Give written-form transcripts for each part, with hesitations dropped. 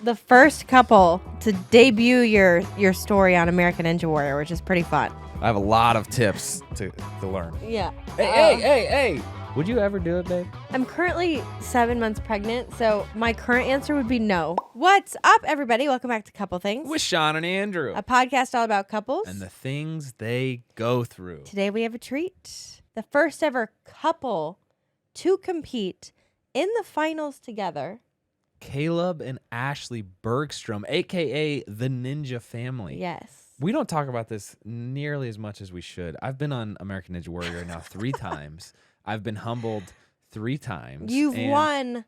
the first couple to debut your story on American Ninja Warrior, which is pretty fun. I have a lot of tips to learn. Yeah. Hey. Would you ever do it, babe? I'm currently 7 months pregnant, so my current answer would be no. What's up, everybody? Welcome back to Couple Things. With Sean and Andrew. A podcast all about couples. And the things they go through. Today we have a treat. The first ever couple to compete in the finals together. Caleb and Ashley Bergstrom, a.k.a. the Ninja Family. Yes. We don't talk about this nearly as much as we should. I've been on American Ninja Warrior now 3 times. I've been humbled 3 times. You've won.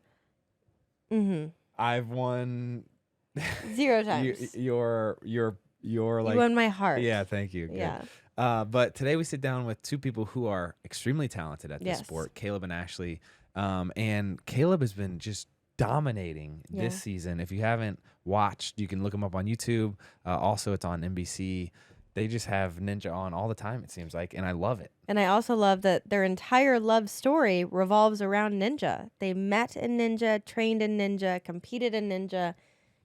I've won 0 times. You're like. You won my heart. Yeah, thank you. Good. Yeah. But today we sit down with 2 people who are extremely talented at this sport, Caleb and Ashley. And Caleb has been just dominating this season. If you haven't watched, you can look them up on YouTube. Also, it's on NBC. They just have Ninja on all the time, it seems like, and I love it. And I also love that their entire love story revolves around Ninja. They met in Ninja, trained in Ninja, competed in Ninja,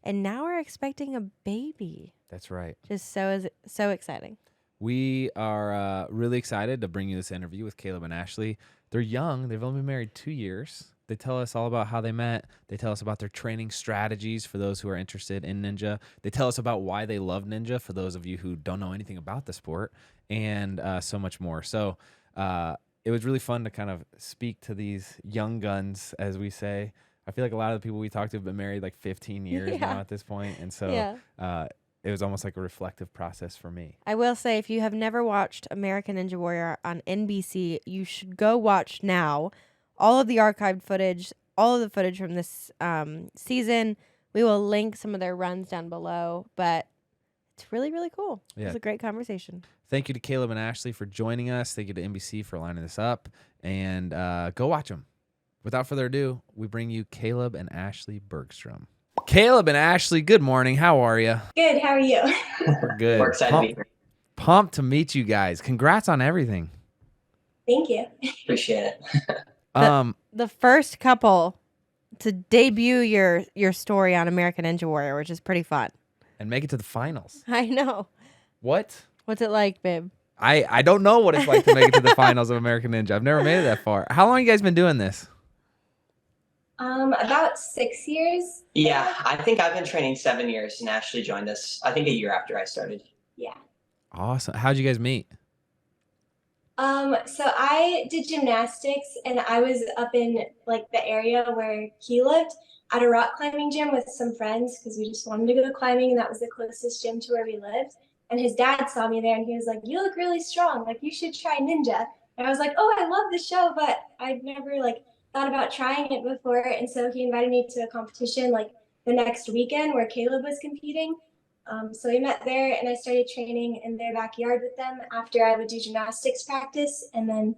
and now are expecting a baby. That's right. Just so exciting. We are really excited to bring you this interview with Caleb and Ashley. They're young. They've only been married 2 years. They tell us all about how they met. They tell us about their training strategies for those who are interested in Ninja. They tell us about why they love Ninja for those of you who don't know anything about the sport, and so much more. So it was really fun to kind of speak to these young guns, as we say. I feel like a lot of the people we talked to have been married like 15 years now at this point, and so it was almost like a reflective process for me. I will say, if you have never watched American Ninja Warrior on NBC, you should go watch now. All of the archived footage, all of the footage from this season. We will link some of their runs down below, but it's really, really cool. Yeah. It was a great conversation. Thank you to Caleb and Ashley for joining us. Thank you to NBC for lining this up, and go watch them. Without further ado, we bring you Caleb and Ashley Bergstrom. Caleb and Ashley, good morning. How are you? Good. How are you? We're good. We're excited to be here. Pumped to meet you guys. Congrats on everything. Thank you. Appreciate it. The first couple to debut your story on American Ninja Warrior, which is pretty fun. And make it to the finals. I know. What? What's it like, babe? I don't know what it's like to make it to the finals of American Ninja. I've never made it that far. How long have you guys been doing this? About 6 years. Yeah, I think I've been training 7 years, and Ashley joined us, I think, a year after I started. Yeah. Awesome. How'd you guys meet? So I did gymnastics, and I was up in like the area where he lived at a rock climbing gym with some friends because we just wanted to go climbing, and that was the closest gym to where we lived. And his dad saw me there, and he was like, "You look really strong. Like, you should try Ninja." And I was like, "Oh, I love the show, but I'd never like thought about trying it before." And so he invited me to a competition like the next weekend where Caleb was competing. So we met there, and I started training in their backyard with them after I would do gymnastics practice, and then,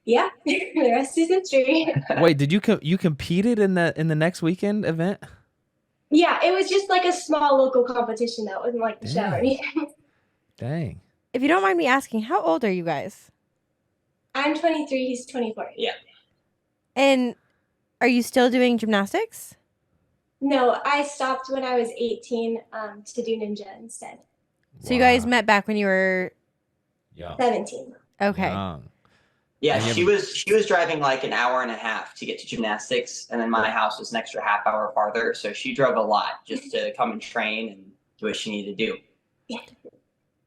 the rest is history. Wait, did you competed in the next weekend event? Yeah, it was just like a small local competition though. It wasn't like the show or anything. Dang. If you don't mind me asking, how old are you guys? I'm 23. He's 24. Yeah. And are you still doing gymnastics? No, I stopped when I was 18 to do Ninja instead. So you guys met back when you were 17. Okay. Young. Yeah, she was driving like an hour and a half to get to gymnastics, and then my house was an extra half hour farther, so she drove a lot just to come and train and do what she needed to do. Yeah.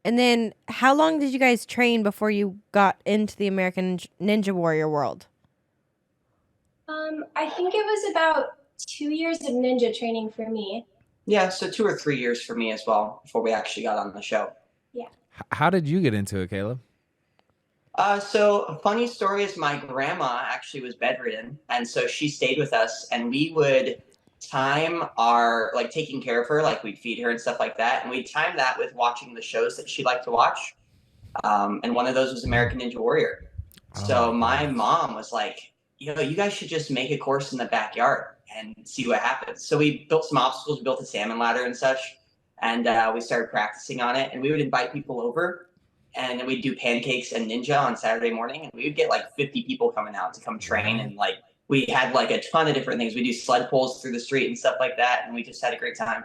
And then how long did you guys train before you got into the American Ninja Warrior world? I think it was about 2 years of Ninja training for me. Yeah, so 2 or 3 years for me as well before we actually got on the show. Yeah. How did you get into it, Caleb? So a funny story is my grandma actually was bedridden, and so she stayed with us, and we would time our, like, taking care of her, like we'd feed her and stuff like that, and we'd time that with watching the shows that she liked to watch. And one of those was American Ninja Warrior. So my mom was like, you guys should just make a course in the backyard and see what happens. So we built some obstacles, we built a salmon ladder and such, and we started practicing on it, and we would invite people over, and then we'd do pancakes and Ninja on Saturday morning, and we would get like 50 people coming out to come train and like we had like a ton of different things. We do sled pulls through the street and stuff like that, and we just had a great time.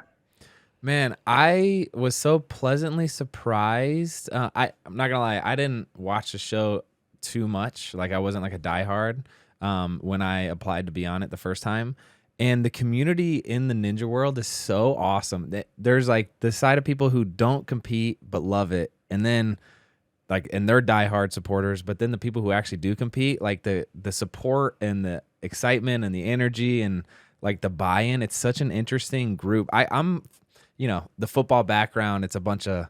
Man, I was so pleasantly surprised. I'm not gonna lie, I didn't watch the show too much. Like I wasn't like a diehard when I applied to be on it the first time. And the community in the ninja world is so awesome. There's like the side of people who don't compete but love it, and then like and they're diehard supporters. But then the people who actually do compete, like the support and the excitement and the energy and like the buy-in. It's such an interesting group. I'm the football background, it's a bunch of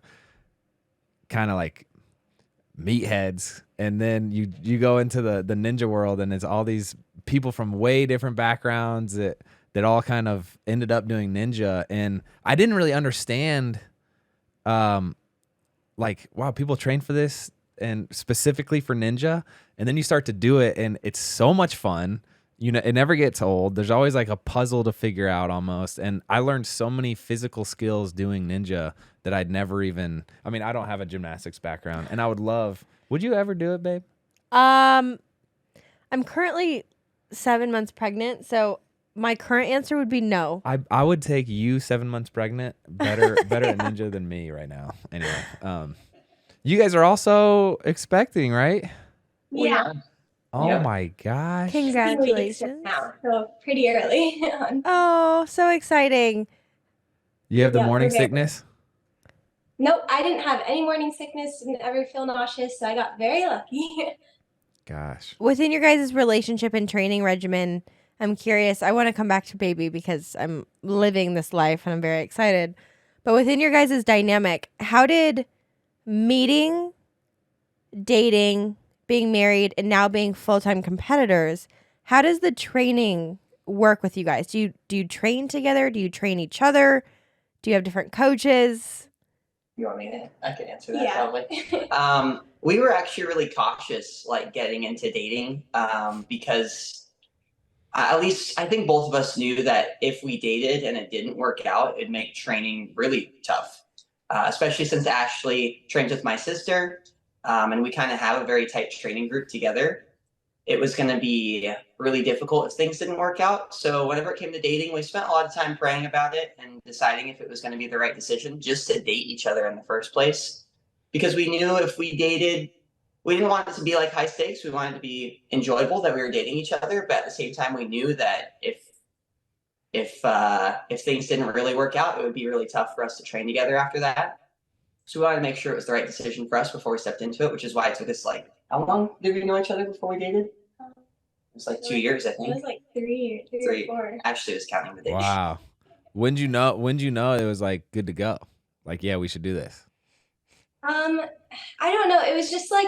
kind of like meatheads. And then you go into the ninja world and it's all these people from way different backgrounds that all kind of ended up doing ninja. And I didn't really understand, like, wow, people train for this and specifically for ninja. And then you start to do it and it's so much fun. It never gets old. There's always like a puzzle to figure out almost. And I learned so many physical skills doing ninja that I'd never even, I mean, I don't have a gymnastics background and I would you ever do it, babe? I'm currently 7 months pregnant, so my current answer would be no. I would take you 7 months pregnant better at ninja than me right now. Anyway, you guys are also expecting, right? Yeah. Oh Yeah. my gosh. Congratulations. Now, so pretty early on. Oh, so exciting. You have the Yeah, morning we're very- sickness? Nope, I didn't have any morning sickness, didn't ever feel nauseous, so I got very lucky. Gosh. Within your guys' relationship and training regimen, I'm curious. I want to come back to baby because I'm living this life and I'm very excited. But within your guys' dynamic, how did meeting, dating, being married, and now being full-time competitors, how does the training work with you guys? Do you train together? Do you train each other? Do you have different coaches? You want me to? I can answer that Yeah. probably. We were actually really cautious, like getting into dating, because at least I think both of us knew that if we dated and it didn't work out, it'd make training really tough. Especially since Ashley trains with my sister, and we kind of have a very tight training group together. It was going to be really difficult if things didn't work out. So whenever it came to dating, we spent a lot of time praying about it and deciding if it was going to be the right decision just to date each other in the first place. Because we knew if we dated, we didn't want it to be like high stakes. We wanted to be enjoyable that we were dating each other. But at the same time, we knew that if things didn't really work out, it would be really tough for us to train together after that. So we wanted to make sure it was the right decision for us before we stepped into it, which is why it took us like, how long did we know each other before we dated? It was like 2 years, I It think. was like three or four. Ashley was counting the days. Wow. When'd you know it was like good to go? Like, yeah, we should do this. I don't know. It was just like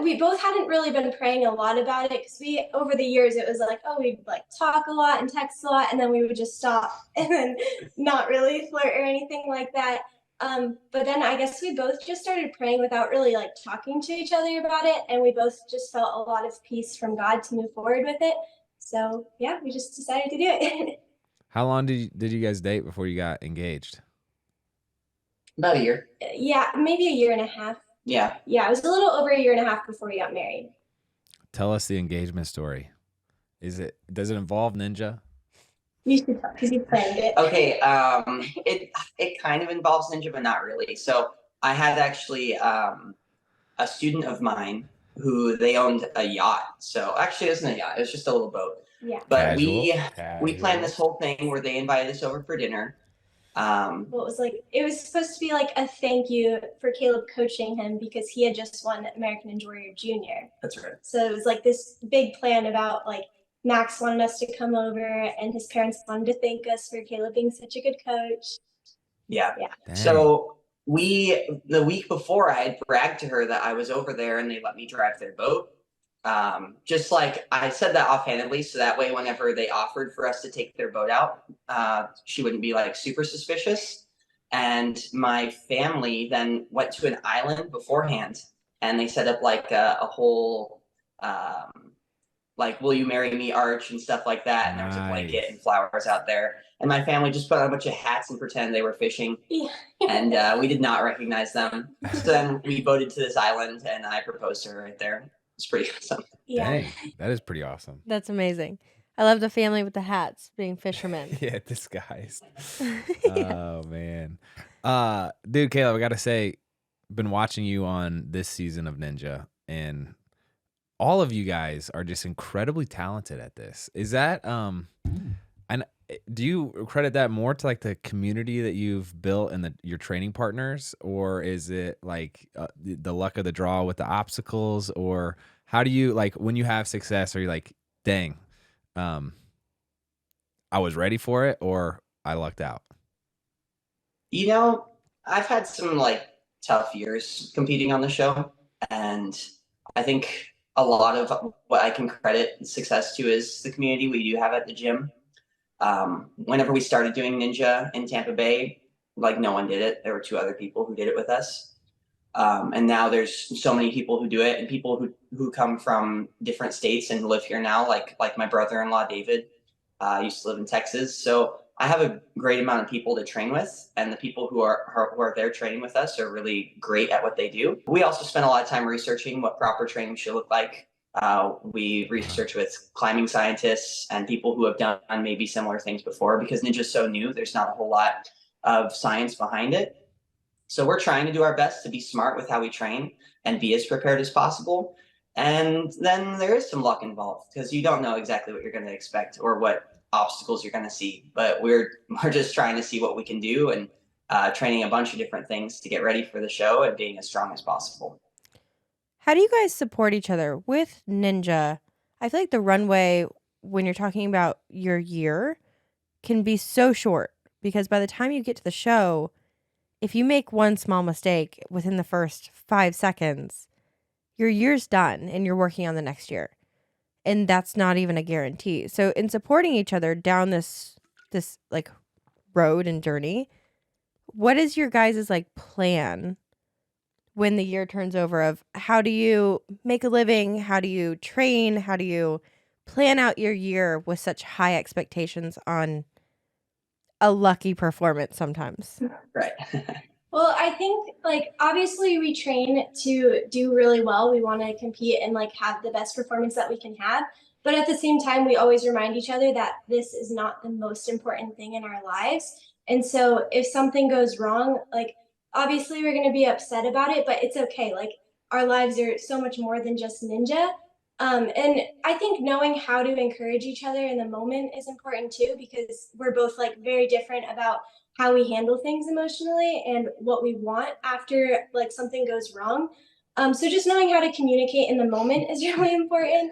we both hadn't really been praying a lot about it because over the years it was like, oh, we'd like talk a lot and text a lot, and then we would just stop and then not really flirt or anything like that. But then I guess we both just started praying without really like talking to each other about it, and we both just felt a lot of peace from God to move forward with it. So yeah, we just decided to do it. How long did you guys date before you got engaged? About a year. Yeah, maybe a year and a half. Yeah. Yeah, it was a little over a year and a half before we got married. Tell us the engagement story. Does it involve ninja? You should tell because you planned it. Okay. It kind of involves ninja, but not really. So I had actually a student of mine who they owned a yacht. So actually, it wasn't a yacht; it was just a little boat. Yeah. But Casual. we planned this whole thing where they invited us over for dinner. Well, it was supposed to be like a thank you for Caleb coaching him because he had just won American Ninja Warrior Junior. That's right. So it was like this big plan about like Max wanted us to come over and his parents wanted to thank us for Caleb being such a good coach. Yeah. Dang. So the week before, I had bragged to her that I was over there and they let me drive their boat. Just like I said that offhandedly, so that way whenever they offered for us to take their boat out, she wouldn't be like super suspicious. And my family then went to an island beforehand and they set up like a whole like will you marry me arch and stuff like that, and there was a blanket and flowers out there, and my family just put on a bunch of hats and pretended they were fishing. Yeah. And we did not recognize them. So then we boated to this island and I proposed to her right there. It's pretty awesome. Yeah. Dang, that is pretty awesome. That's amazing. I love the family with the hats being fishermen. Yeah, disguised. Yeah. Oh man. Dude, Caleb, I gotta say, been watching you on this season of Ninja, and all of you guys are just incredibly talented at this. Is that and do you credit that more to like the community that you've built and your training partners, or is it like the luck of the draw with the obstacles, or how do you like when you have success? Are you like, dang, I was ready for it, or I lucked out? You know, I've had some like tough years competing on the show, and I think a lot of what I can credit success to is the community we do have at the gym. Whenever we started doing Ninja in Tampa Bay, like no one did it. There were two other people who did it with us. And now there's so many people who do it, and people who come from different states and live here now, like my brother-in-law David used to live in Texas. So I have a great amount of people to train with, and the people who are there training with us are really great at what they do. We also spend a lot of time researching what proper training should look like. We research with climbing scientists and people who have done maybe similar things before, because Ninja's so new. There's not a whole lot of science behind it. So we're trying to do our best to be smart with how we train and be as prepared as possible. And then there is some luck involved, because you don't know exactly what you're going to expect or what obstacles you're going to see. But we're just trying to see what we can do, and training a bunch of different things to get ready for the show and being as strong as possible. How do you guys support each other with Ninja? I feel like the runway, when you're talking about your year, can be so short, because by the time you get to the show, if you make one small mistake within the first 5 seconds, your year's done and you're working on the next year. And that's not even a guarantee. So in supporting each other down this like road and journey, what is your guys' like plan when the year turns over? Of how do you make a living? How do you train? How do you plan out your year with such high expectations on a lucky performance sometimes? Right. Well, I think like obviously we train to do really well. We want to compete and like have the best performance that we can have. But at the same time, we always remind each other that this is not the most important thing in our lives. And so if something goes wrong, like obviously we're going to be upset about it, but it's okay. Like our lives are so much more than just Ninja. And I think knowing how to encourage each other in the moment is important too, because we're both like very different about how we handle things emotionally and what we want after like something goes wrong. So just knowing how to communicate in the moment is really important.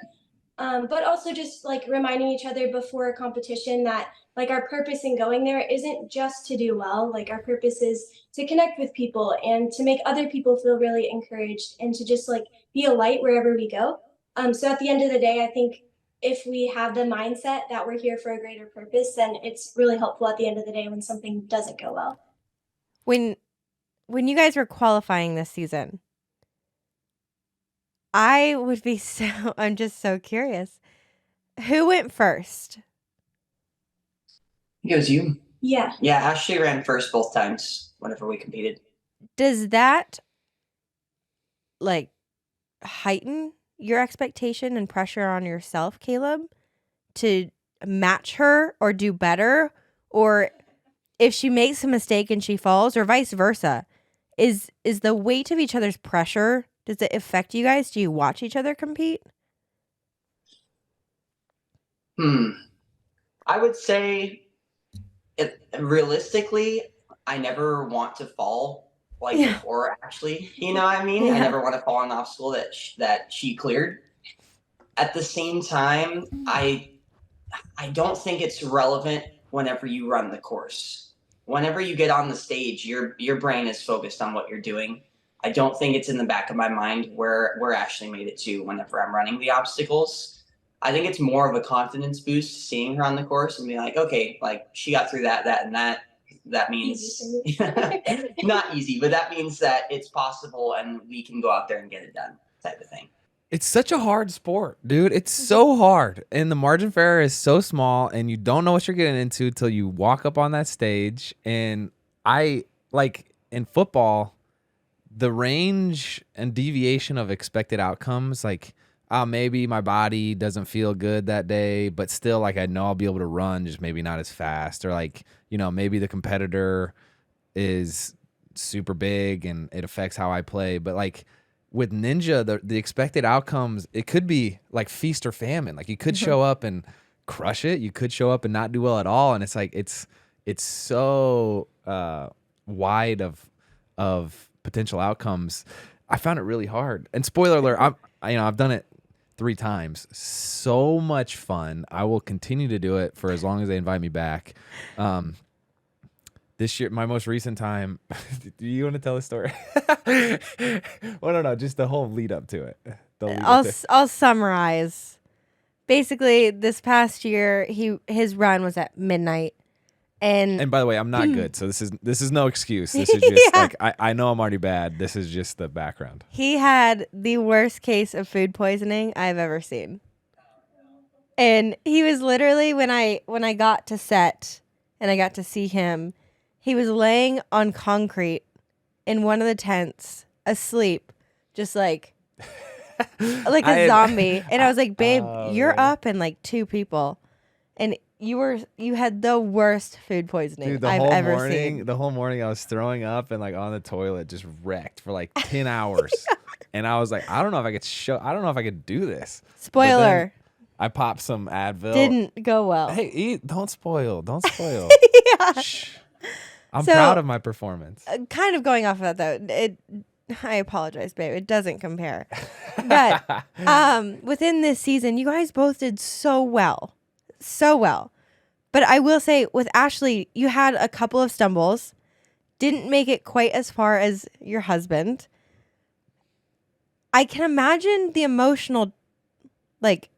But also just like reminding each other before a competition that like our purpose in going there isn't just to do well. Like our purpose is to connect with people and to make other people feel really encouraged and to just like be a light wherever we go. So at the end of the day, I think if we have the mindset that we're here for a greater purpose, then it's really helpful at the end of the day when something doesn't go well. When you guys were qualifying this season, I would be I'm just so curious. Who went first? It was you. Yeah. Yeah, Ashley ran first both times whenever we competed. Does that like heighten your expectation and pressure on yourself, Caleb, to match her or do better? Or if she makes a mistake and she falls, or vice versa, is the weight of each other's pressure, does it affect you guys? Do you watch each other compete? I would say realistically, I never want to fall like before Ashley. You know what I mean? Yeah. I never want to fall on an obstacle that she cleared. At the same time, I don't think it's relevant whenever you run the course. Whenever you get on the stage, your brain is focused on what you're doing. I don't think it's in the back of my mind where Ashley made it to whenever I'm running the obstacles. I think it's more of a confidence boost seeing her on the course and be like, okay, like she got through that, and that. That means not easy, but that means that it's possible and we can go out there and get it done, type of thing. It's such a hard sport, dude. It's so hard. And the margin for error is so small, and you don't know what you're getting into until you walk up on that stage. And I, like in football, the range and deviation of expected outcomes, like maybe my body doesn't feel good that day, but still, like, I know I'll be able to run, just maybe not as fast. Or, like, maybe the competitor is super big and it affects how I play. But, like, with Ninja, the expected outcomes, it could be like feast or famine. Like, you could show up and crush it. You could show up and not do well at all. And it's like, it's so wide of potential outcomes. I found it really hard. And spoiler alert, I've done it 3 times. So much fun. I will continue to do it for as long as they invite me back. This year, my most recent time. Do you want to tell the story? Well, no, just the whole lead up to it. I'll summarize. Basically, this past year, his run was at midnight, and by the way, I'm not good, so this is no excuse. This is just like I know I'm already bad. This is just the background. He had the worst case of food poisoning I've ever seen, and he was literally when I got to set and I got to see him, he was laying on concrete in one of the tents, asleep, just like a zombie. And I was like, babe, you're up and like 2 people. And you had the worst food poisoning I've ever seen. The whole morning I was throwing up and like on the toilet, just wrecked for like 10 hours. And I was like, I don't know if I could do this. Spoiler. I popped some Advil. Didn't go well. Hey, eat. Don't spoil. Yeah. Shh. I'm proud of my performance. Kind of going off of that though, I apologize, babe. It doesn't compare. But within this season, you guys both did so well. So well. But I will say with Ashley, you had a couple of stumbles. Didn't make it quite as far as your husband. I can imagine the emotional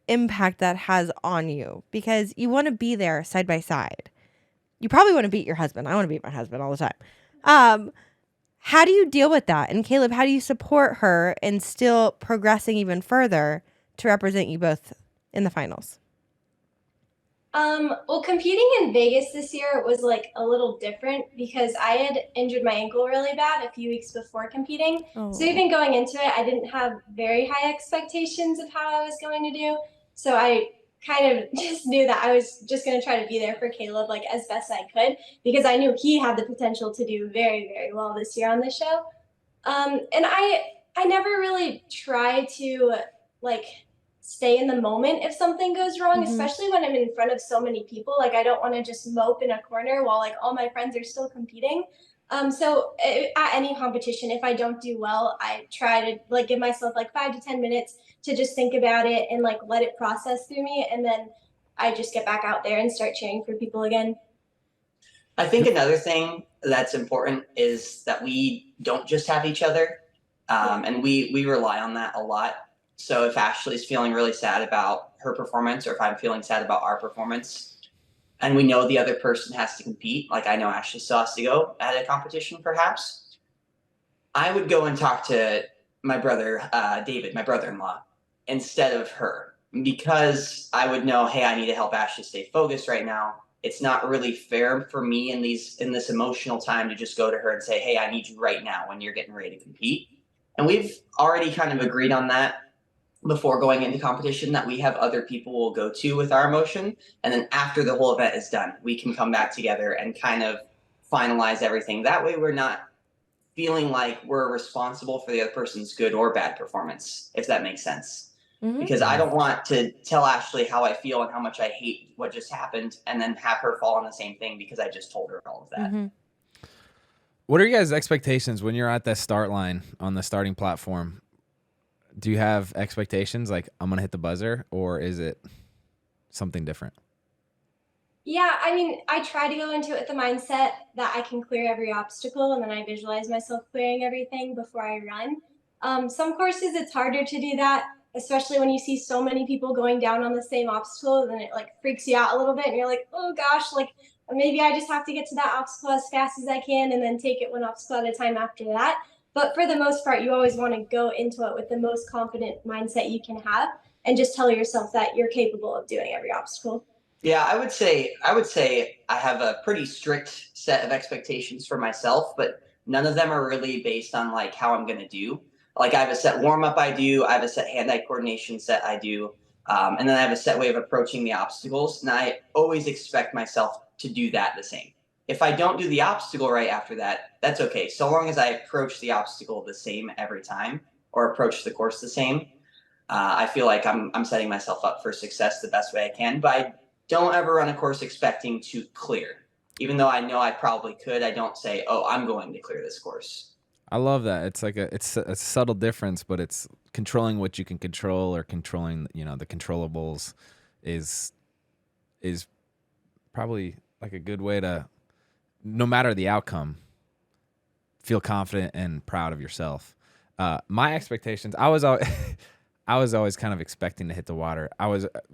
impact that has on you because you want to be there side by side. You probably want to beat your husband. I want to beat my husband all the time. How do you deal with that? And Caleb, how do you support her in still progressing even further to represent you both in the finals? Well, competing in Vegas this year was like a little different because I had injured my ankle really bad a few weeks before competing. Oh. So even going into it, I didn't have very high expectations of how I was going to do. So I kind of just knew that I was just going to try to be there for Caleb like as best I could because I knew he had the potential to do very, very well this year on the show. And I never really try to stay in the moment if something goes wrong, especially when I'm in front of so many people. Like, I don't want to just mope in a corner while all my friends are still competing. So at any competition, if I don't do well, I try to give myself 5 to 10 minutes to just think about it and let it process through me. And then I just get back out there and start cheering for people again. I think another thing that's important is that we don't just have each other. And we rely on that a lot. So if Ashley's feeling really sad about her performance, or if I'm feeling sad about our performance, and we know the other person has to compete, like I know Ashley still has to go at a competition perhaps, I would go and talk to my brother, David, my brother-in-law, instead of her, because I would know, hey, I need to help Ashley stay focused right now. It's not really fair for me in this emotional time to just go to her and say, hey, I need you right now when you're getting ready to compete. And we've already kind of agreed on that before going into competition, that we have other people we'll go to with our emotion. And then after the whole event is done, we can come back together and kind of finalize everything. That way we're not feeling like we're responsible for the other person's good or bad performance, if that makes sense. Because I don't want to tell Ashley how I feel and how much I hate what just happened and then have her fall on the same thing because I just told her all of that. What are you guys' expectations when you're at that start line on the starting platform? Do you have expectations like I'm going to hit the buzzer, or is it something different? Yeah, I mean, I try to go into it with the mindset that I can clear every obstacle, and then I visualize myself clearing everything before I run. Some courses, it's harder to do that, especially when you see so many people going down on the same obstacle, then it freaks you out a little bit, and you're like, oh gosh, maybe I just have to get to that obstacle as fast as I can and then take it one obstacle at a time after that. But for the most part, you always want to go into it with the most confident mindset you can have and just tell yourself that you're capable of doing every obstacle. Yeah, I would say I have a pretty strict set of expectations for myself, but none of them are really based on how I'm going to do. Like I have a set warm up I do, I have a set hand eye coordination set I do, and then I have a set way of approaching the obstacles, and I always expect myself to do that the same. If I don't do the obstacle right after that, that's okay. So long as I approach the obstacle the same every time or approach the course the same, I feel like I'm setting myself up for success the best way I can. But I don't ever run a course expecting to clear. Even though I know I probably could, I don't say, "Oh, I'm going to clear this course." I love that. It's like it's a subtle difference, but it's controlling what you can control or controlling, the controllables is probably like a good way to, no matter the outcome, feel confident and proud of yourself. My expectations, I was always, I was always kind of expecting to hit the water.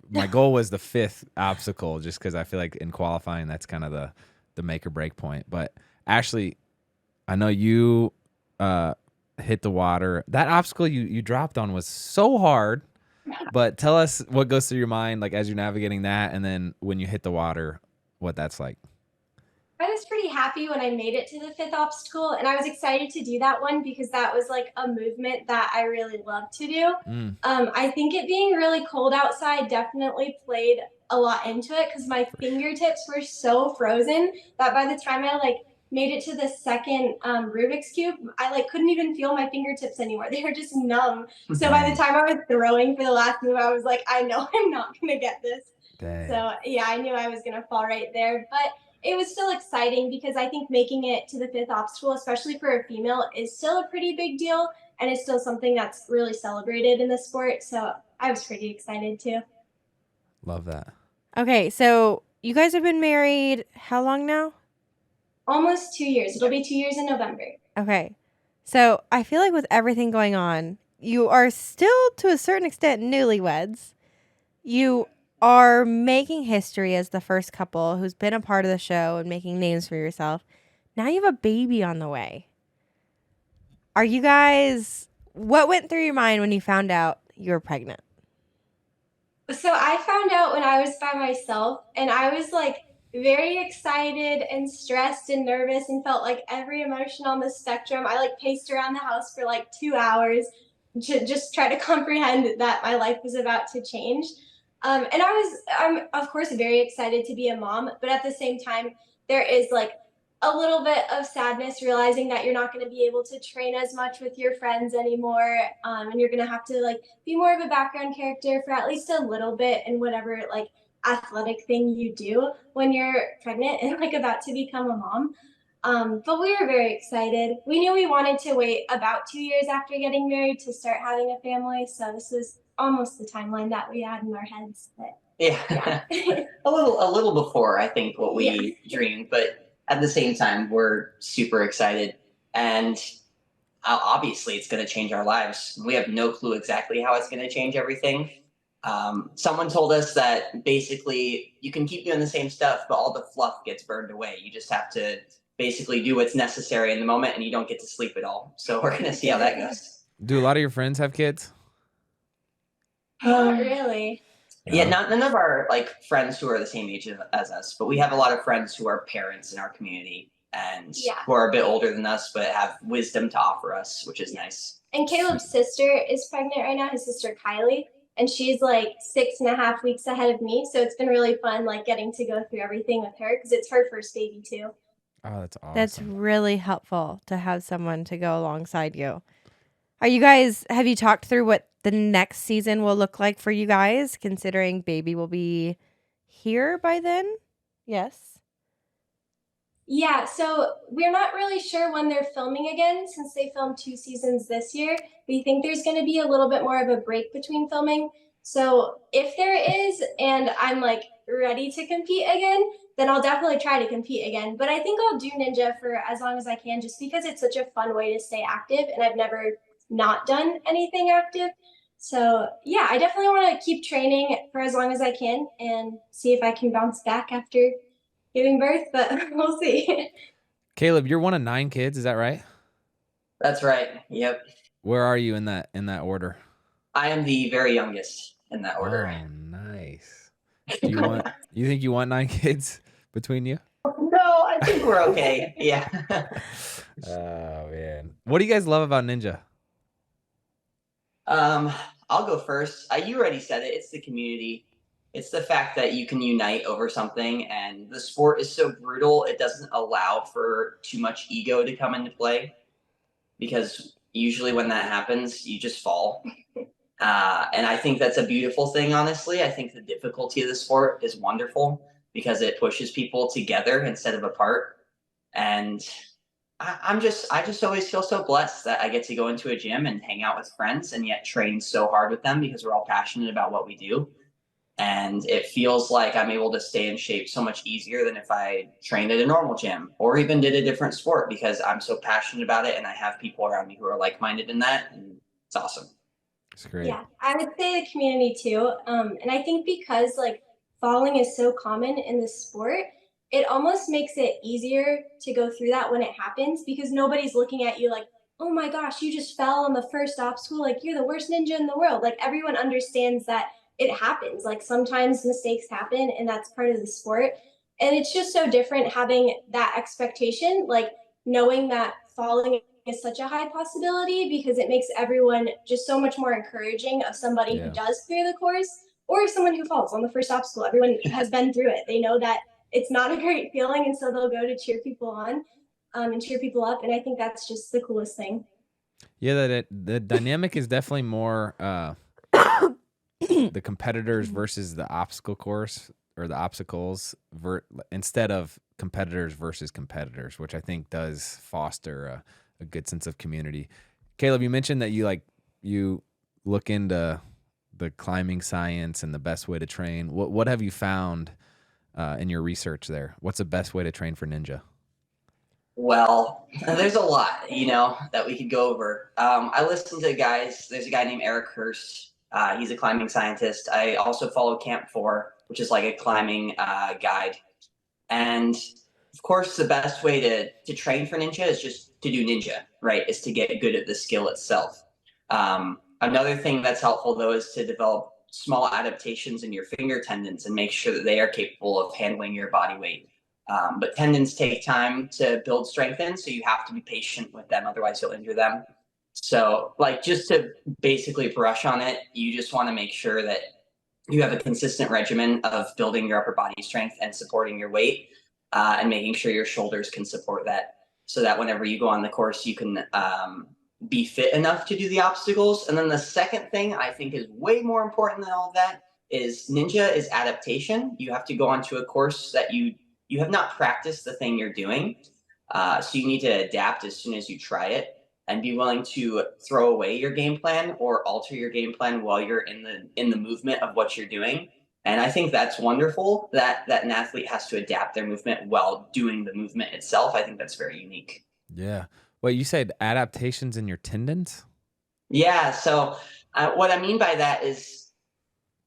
My goal was the 5th obstacle, just because I feel like in qualifying that's kind of the make or break point. But Ashley, I know you hit the water. That obstacle you dropped on was so hard. But tell us what goes through your mind, like as you're navigating that, and then when you hit the water, what that's like. I was pretty happy when I made it to the 5th obstacle, and I was excited to do that one because that was like a movement that I really love to do. I think it being really cold outside definitely played a lot into it because my fingertips were so frozen that by the time I like made it to the second Rubik's cube, I like couldn't even feel my fingertips anymore. They were just numb. So by the time I was throwing for the last move, I was like, I know I'm not gonna get this. Dang. So yeah, I knew I was gonna fall right there, but it was still exciting because I think making it to the 5th obstacle, especially for a female, is still a pretty big deal, and it's still something that's really celebrated in the sport. So I was pretty excited too. Love that. Okay, so you guys have been married how long now? Almost 2 years. It'll be 2 years in November. Okay. So I feel like with everything going on, you are still to a certain extent newlyweds. You are making history as the first couple who's been a part of the show and making names for yourself. Now you have a baby on the way. What went through your mind when you found out you were pregnant? So I found out when I was by myself, and I was like very excited and stressed and nervous and felt like every emotion on the spectrum. I like paced around the house for like 2 hours to just try to comprehend that my life was about to change. And I'm of course very excited to be a mom, but at the same time, there is like a little bit of sadness realizing that you're not going to be able to train as much with your friends anymore. And you're going to have to like be more of a background character for at least a little bit in whatever like athletic thing you do when you're pregnant and like about to become a mom. But we were very excited. We knew we wanted to wait about 2 years after getting married to start having a family. So this was almost the timeline that we had in our heads. But Yeah, a little before I think what we dreamed, but at the same time, we're super excited, and obviously, it's going to change our lives. We have no clue exactly how it's going to change everything. Someone told us that basically you can keep doing the same stuff, but all the fluff gets burned away. You just have to basically do what's necessary in the moment, and you don't get to sleep at all. So we're going to see how that goes. Do a lot of your friends have kids? not really. Yeah, none of our like friends who are the same age as us, but we have a lot of friends who are parents in our community and who are a bit older than us, but have wisdom to offer us, which is nice. And Caleb's sister is pregnant right now, his sister Kylie, and she's like 6.5 weeks ahead of me. So it's been really fun, like getting to go through everything with her because it's her first baby too. Oh, that's awesome. That's really helpful to have someone to go alongside you. Have you talked through what the next season will look like for you guys, considering baby will be here by then? Yes. Yeah, so we're not really sure when they're filming again since they filmed 2 seasons this year. We think there's going to be a little bit more of a break between filming. So if there is, and I'm like ready to compete again, then I'll definitely try to compete again. But I think I'll do Ninja for as long as I can just because it's such a fun way to stay active, and I've never not done anything active. So yeah, I definitely want to keep training for as long as I can and see if I can bounce back after giving birth, but we'll see. Caleb, you're one of 9 kids, is that right? That's right. Yep. Where are you in that order? I am the very youngest in that order. Oh, nice. You think you want 9 kids between you? No, I think we're okay. Yeah. Oh man. What do you guys love about Ninja? Um, I'll go first. You already said it. It's the community. It's the fact that you can unite over something, and the sport is so brutal. It doesn't allow for too much ego to come into play because usually when that happens, you just fall. And I think that's a beautiful thing, honestly. I think the difficulty of the sport is wonderful because it pushes people together instead of apart. And I just always feel so blessed that I get to go into a gym and hang out with friends and yet train so hard with them because we're all passionate about what we do. And it feels like I'm able to stay in shape so much easier than if I trained at a normal gym or even did a different sport because I'm so passionate about it and I have people around me who are like minded in that. And it's awesome. It's great. Yeah, I would say the community too. And I think because like falling is so common in the sport, it almost makes it easier to go through that when it happens because nobody's looking at you like, oh my gosh, you just fell on the first obstacle. Like you're the worst ninja in the world. Like everyone understands that it happens. Like sometimes mistakes happen and that's part of the sport. And it's just so different having that expectation, like knowing that falling is such a high possibility because it makes everyone just so much more encouraging of somebody who does clear the course or someone who falls on the first obstacle. Everyone has been through it. They know that it's not a great feeling, and so they'll go to cheer people on and cheer people up. And I think that's just the coolest thing. Yeah, the dynamic is definitely more the competitors versus the obstacle course or the obstacles instead of competitors versus competitors, which I think does foster a good sense of community. Caleb, you mentioned that you look into the climbing science and the best way to train. What have you found in your research there? What's the best way to train for ninja? Well, there's a lot, that we could go over. I listen to guys. There's a guy named Eric Hurst. He's a climbing scientist. I also follow Camp 4, which is like a climbing guide. And of course, the best way to train for ninja is just to do ninja, right? Is to get good at the skill itself. Another thing that's helpful, though, is to develop small adaptations in your finger tendons and make sure that they are capable of handling your body weight. But tendons take time to build strength in, so you have to be patient with them, otherwise you'll injure them. So, like, just to basically brush on it, you just want to make sure that you have a consistent regimen of building your upper body strength and supporting your weight, and making sure your shoulders can support that, so that whenever you go on the course, you can be fit enough to do the obstacles. And then the second thing I think is way more important than all of that is ninja is adaptation. You have to go onto a course that you have not practiced the thing you're doing. So you need to adapt as soon as you try it and be willing to throw away your game plan or alter your game plan while you're in the movement of what you're doing. And I think that's wonderful that an athlete has to adapt their movement while doing the movement itself. I think that's very unique. Yeah. Well, you said adaptations in your tendons? Yeah. So what I mean by that is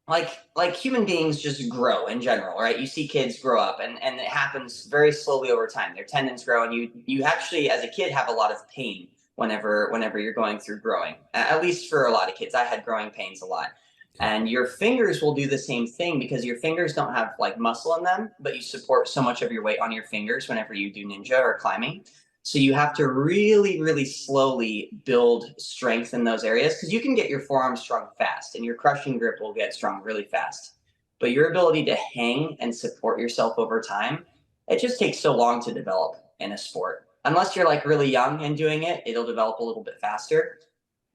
like human beings just grow in general, right? You see kids grow up and it happens very slowly over time. Their tendons grow and you actually as a kid have a lot of pain whenever you're going through growing. At least for a lot of kids. I had growing pains a lot. And your fingers will do the same thing because your fingers don't have like muscle in them, but you support so much of your weight on your fingers whenever you do ninja or climbing. So you have to really, really slowly build strength in those areas because you can get your forearms strong fast and your crushing grip will get strong really fast. But your ability to hang and support yourself over time, it just takes so long to develop in a sport. Unless you're like really young and doing it, it'll develop a little bit faster.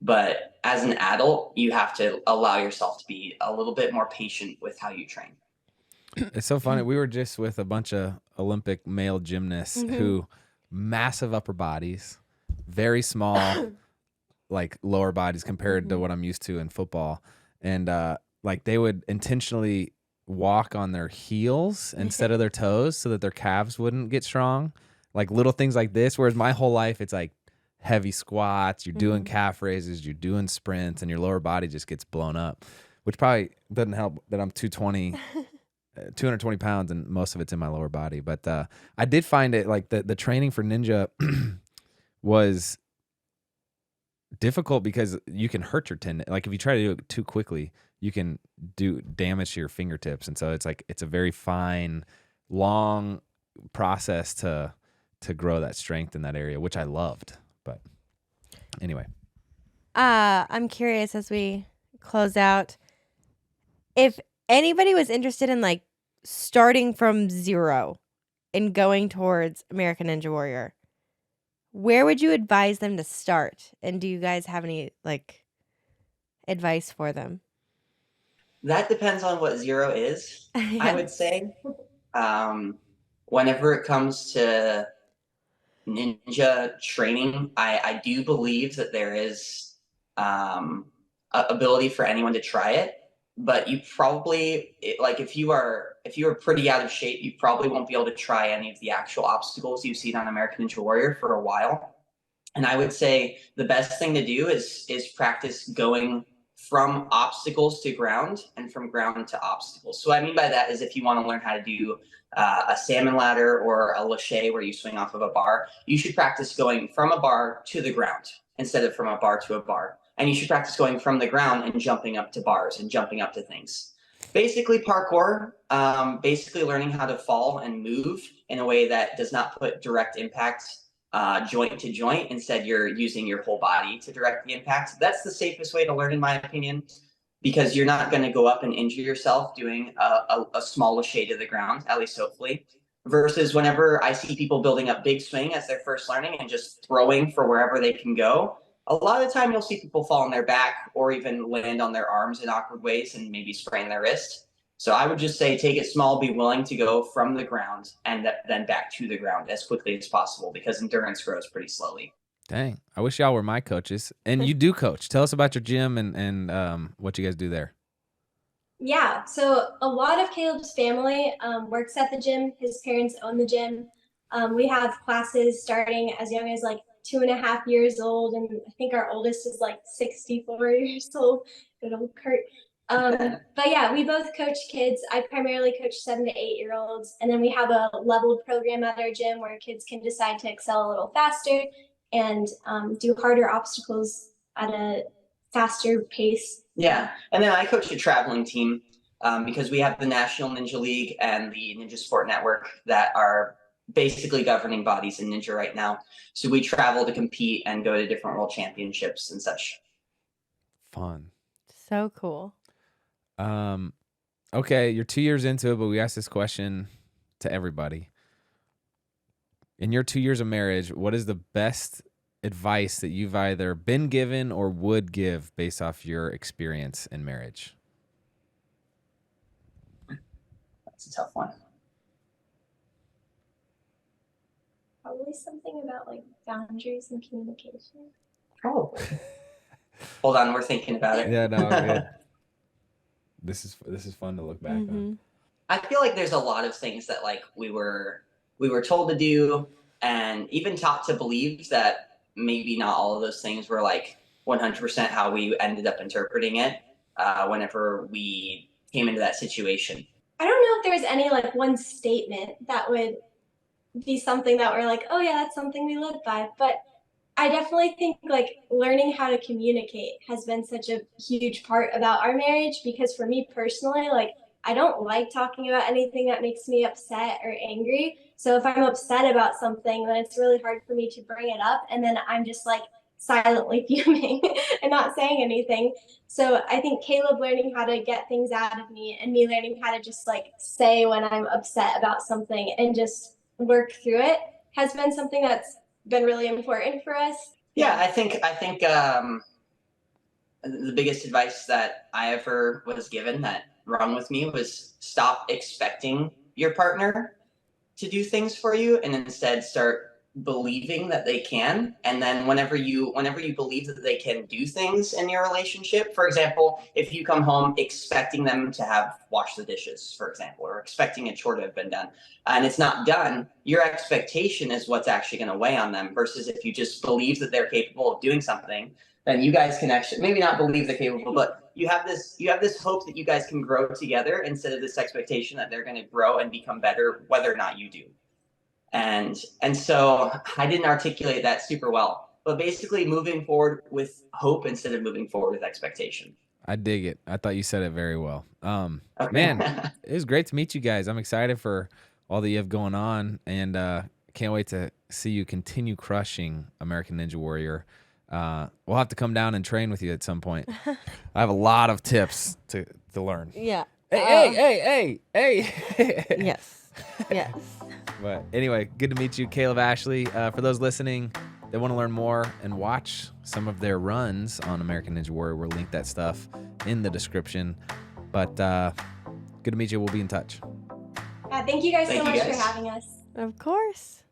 But as an adult, you have to allow yourself to be a little bit more patient with how you train. It's so funny. We were just with a bunch of Olympic male gymnasts who massive upper bodies, very small like lower bodies compared to what I'm used to in football. And like they would intentionally walk on their heels instead of their toes so that their calves wouldn't get strong. Like little things like this. Whereas my whole life it's like heavy squats, you're doing calf raises, you're doing sprints, and your lower body just gets blown up, which probably doesn't help that I'm 220 pounds and most of it's in my lower body. But I did find it like the training for ninja was difficult because you can hurt your tendon. Like if you try to do it too quickly, you can do damage to your fingertips. And so it's like it's a very fine, long process to grow that strength in that area, which I loved. But anyway. I'm curious as we close out, if anybody was interested in like starting from zero and going towards American Ninja Warrior, where would you advise them to start? And do you guys have any like advice for them? That depends on what zero is, I Yeah. would say. Whenever it comes to ninja training, I do believe that there is ability for anyone to try it, but you probably like if you are pretty out of shape, you probably won't be able to try any of the actual obstacles you've seen on American Ninja Warrior for a while. And I would say the best thing to do is practice going from obstacles to ground and from ground to obstacles. So what I mean by that is if you want to learn how to do a salmon ladder or a lache where you swing off of a bar, you should practice going from a bar to the ground instead of from a bar to a bar. And you should practice going from the ground and jumping up to bars and jumping up to things. Basically parkour, basically learning how to fall and move in a way that does not put direct impact joint to joint. Instead, you're using your whole body to direct the impact. That's the safest way to learn, in my opinion, because you're not going to go up and injure yourself doing a small shade of the ground, at least hopefully. Versus whenever I see people building up big swing as they're first learning and just throwing for wherever they can go, a lot of the time you'll see people fall on their back or even land on their arms in awkward ways and maybe sprain their wrist. So I would just say take it small, be willing to go from the ground and then back to the ground as quickly as possible because endurance grows pretty slowly. Dang, I wish y'all were my coaches. And you do coach. Tell us about your gym and what you guys do there. Yeah, so a lot of Caleb's family works at the gym. His parents own the gym. We have classes starting as young as like 2.5 years old, and I think our oldest is like 64 years old. Good old Kurt. But yeah, we both coach kids. I primarily coach 7 to 8-year-olds, and then we have a leveled program at our gym where kids can decide to excel a little faster and do harder obstacles at a faster pace. Yeah, and then I coach a traveling team because we have the National Ninja League and the Ninja Sport Network that are basically governing bodies in ninja right now. So we travel to compete and go to different world championships and such. Fun. So cool. Okay, you're 2 years into it, but we asked this question to everybody. In your 2 years of marriage, what is the best advice that you've either been given or would give based off your experience in marriage? That's a tough one. Probably something about like boundaries and communication. Probably. Hold on, we're thinking about it. Yeah, no, good. This is fun to look back on. I feel like there's a lot of things that like we were told to do and even taught to believe that maybe not all of those things were like 100% how we ended up interpreting it whenever we came into that situation. I don't know if there's any like one statement that would be something that we're like, oh yeah, that's something we live by. But I definitely think like learning how to communicate has been such a huge part about our marriage because for me personally, like I don't like talking about anything that makes me upset or angry. So if I'm upset about something, then it's really hard for me to bring it up. And then I'm just like silently fuming and not saying anything. So I think Caleb learning how to get things out of me and me learning how to just like say when I'm upset about something and just work through it has been something that's been really important for us. Yeah, I think the biggest advice that I ever was given that rung with me was stop expecting your partner to do things for you and instead start believing that they can. And then whenever you believe that they can do things in your relationship, for example, if you come home expecting them to have washed the dishes, for example, or expecting a chore to have been done and it's not done, your expectation is what's actually going to weigh on them versus if you just believe that they're capable of doing something, then you guys can actually maybe not believe they're capable, but you have this hope that you guys can grow together instead of this expectation that they're going to grow and become better whether or not you do. And so I didn't articulate that super well, but basically moving forward with hope instead of moving forward with expectation. I dig it. I thought you said it very well. Okay. Man, it was great to meet you guys. I'm excited for all that you have going on and can't wait to see you continue crushing American Ninja Warrior. We'll have to come down and train with you at some point. I have a lot of tips to learn. Yeah. Hey. Yes. Yes. But anyway, good to meet you, Caleb, Ashley. For those listening that want to learn more and watch some of their runs on American Ninja Warrior, we'll link that stuff in the description. But good to meet you. We'll be in touch. Yeah, thank you guys so Thank you, much for guys. having us. Of course.